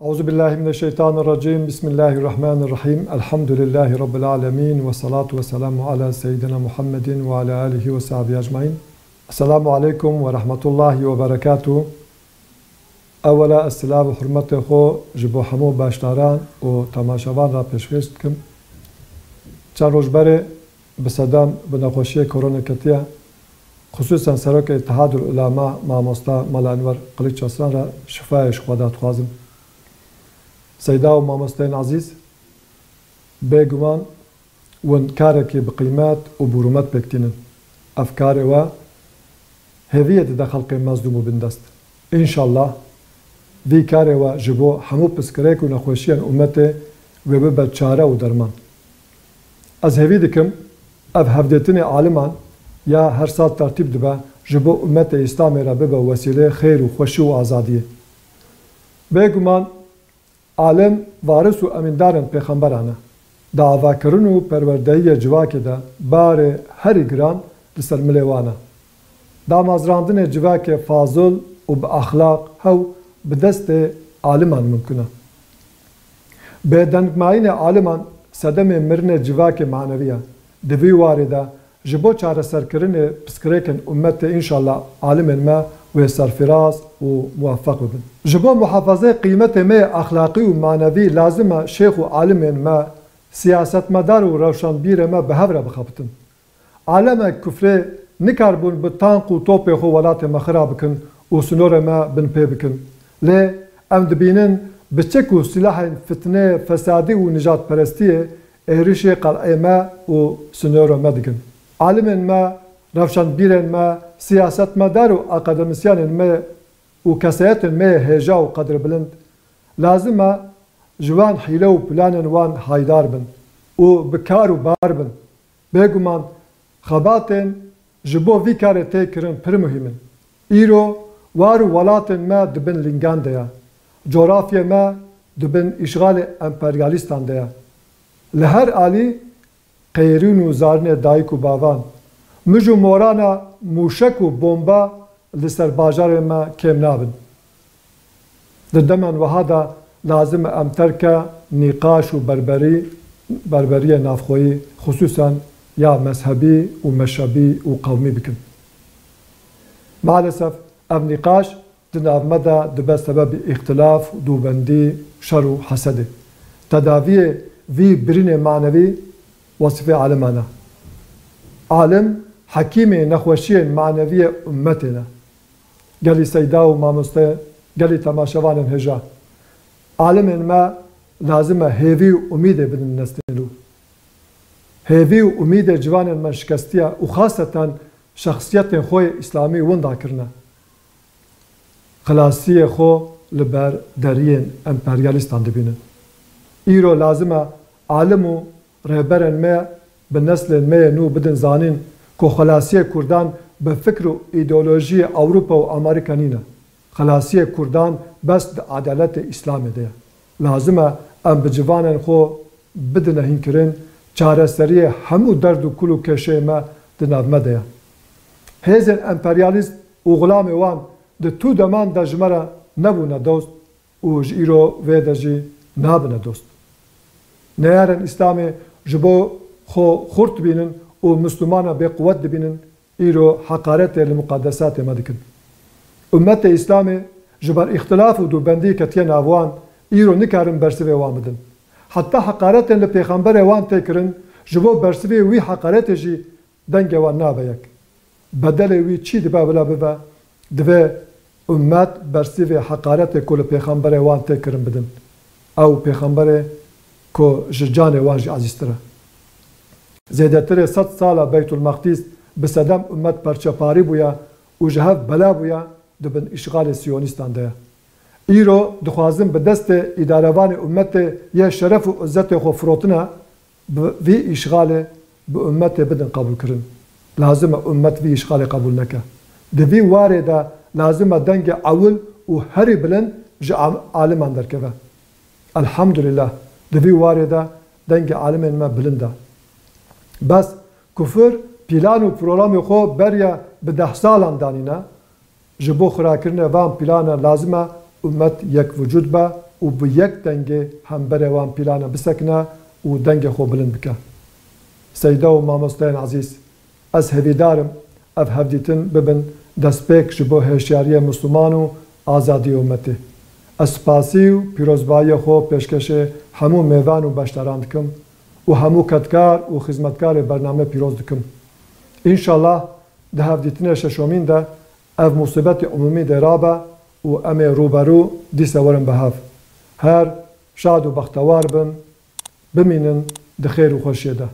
أعوذ بالله من الشيطان الرجيم بسم الله الرحمن الرحيم الحمد لله رب العالمين والصلاة والسلام على سيدنا محمد وعلى آله وصحبه أجمعين. السلام عليكم ورحمة الله وبركاته. أولا السلام وحرمت خو جبو حمو باشتاران و تماشاوان را پیشکش کم. چند روز بره بصدام بنخوشی کرونا کتیه خصوصا سرک اتحاد العلماء ماموستا ملا انور قلیچ حسن را شفایش خدا خوازم. سيدا ومامستين عزيز بيجوان ون كارك بقيمات وبرومات بكتينن أفكار و هذه تدخل قيم مصدوم بندست إن شاء الله في كار و جبو حمو بسكريك ونخوشيان أمته وببا تشارة ودرمان از هذه دكم أف هفدتني عالمان يا هر سال ترتيب دبا جبو أمته إسلامي را ببا وسيلة خير وخوشي وآزادية بيجوان عالم وارث و اميندارن پیغمبرانه دعوا کرن و پروردهی جواک ده بار هر گران لسر ملیوانه دامازراندن جواک فاضل و با اخلاق هو بدست عالمان ممکنه به دنگماین عالمان صدم مرن جواک معنویه دوی وارده جبو چاره سرکرن پسکریکن امت انشالله عالم ما و سرفراز و موفق بن. جبو محافظه قیمت ما اخلاقی و معنوی لازمه شیخ و عالم ما سیاست مدار و روشنبیر ما به هفره بخبتن. عالم کفر نکاربون به تانق و توپ خو ولات مخراب بکن و سنور ما بن پی بکن. لی ام دبینن بچک و سلاح فتنه فسادی و نجات پرستیه ایرش قلعه ما و سنور ما دکن. عالم ما روشنبیر ما سیاست مدار و اکادمیسیان ما و کسایت ما هجا و قدر بلند لازمه جوان حیله و پلان وان هایدار بن و بکار و بار بن بگمان خباتن جبو وی کار تکرن پر مهمن ایرو وارو ولاتن ما دبن لنگان دیا جغرافیا ما دبن اشغال امپریالیستان دیا لهر آلی قیرون و زارن دایک و باوان مجو مورانا موشک و بومبا لسر باجار ما کم نابن. در دمن وهذا لازم ام ترک نقاش و بربری نافخویی خصوصا یا مذهبی و مشابی و قومی بکن. مالسف ام نقاش دناف مدى دبا سبب اختلاف دوبندی شر و حسده. تداوی وی برین معنوی وصفه عالمانه. عالم حکیم نخوشی معنوی امتنا گلی سیدا و مامسته گلی تماشاوان هجا عالم ما لازمه هیوی و امید بدن نستنلو هیوی و امید جوان من شکستیه و خاصتا شخصیت خوی اسلامی وندا کرنه خلاصی خو لبر درین امپریالیستان دبینن ایرو لازمه عالم و رهبرن ما به نسل ما نو بدن زانین که خلاصی کردان به فکر و ایدئولوژی اروپا و امریکا نینه. خلاصی کردان بس عدالت اسلام ده. لازمه ام بجوانن خو بدنه هین کرن چاره سری همو درد و کلو کشه ما دنابمه ده. هزن امپریالیست و غلام وان ده تو دمان ده جمره نبونه دوست و جیرو ویده جی نابونه دوست. نیارن اسلامی جبو خو خورت بینن و مسلمان به قوت دبینن ایرو حقارت المقدسات مدکن. امت اسلامی جبر اختلاف و دوبندی کتین آوان ایرو نکارن برسوی وان بدن. حتی حقارت لپیغمبر وان تکرن جبو برسوی وی حقارت جی دنگ وان نابیک. بدل وی چی دبا بلا ببا دوی امت برسوی حقارت که لپیغمبر وان تکرن بدن. او پیغمبر که جان وان جی عزیزتره. زیادتر 100 ساله بیت المقدس به صدام امت پرچپاری بویا و جهاد بلا بویا دبن اشغال سیونیستان ده. ایرو دخوازم به دست ادارهوان امت یه شرف و عزت خو فروتنه وی اشغال به امت بدن قبول کرن. لازم امت وی اشغال قبول نکه. دوی وارده لازم دنگ اول و هری بلند جا عالمان درکه. الحمدلله دوی وارده دنگ عالمان ما بلنده. بس کفر پیلان و پروگرام خو بریا به 10 سالان دانینا جبو خرا کرنه وام پیلان لازمه امت یک وجود با و بو یک دنگه هم بروان پیلانه بسکنه و دنگ خو بلند بکه. سیده و مامۆستایان عزیز، از هەویدارم ئەف هەفدیتن ببن دەستپێک ji بۆ هێشیاریە مسلمان و ئازادی ئومەتê. Ez spasî û pîrozbahiyê xwe pêşkêşê hemû mêvan û beşdaran dikim û hemû ketkar û xizmetkarê bername pîroz dikim. İnşallah di hevdîtinê şeşomîn de ev musîbetê umumî dê rabe û em ê rûberû dîsa werin bi hev. Her şad û bextewar bin, bimînin di xêr û xweşiyê de.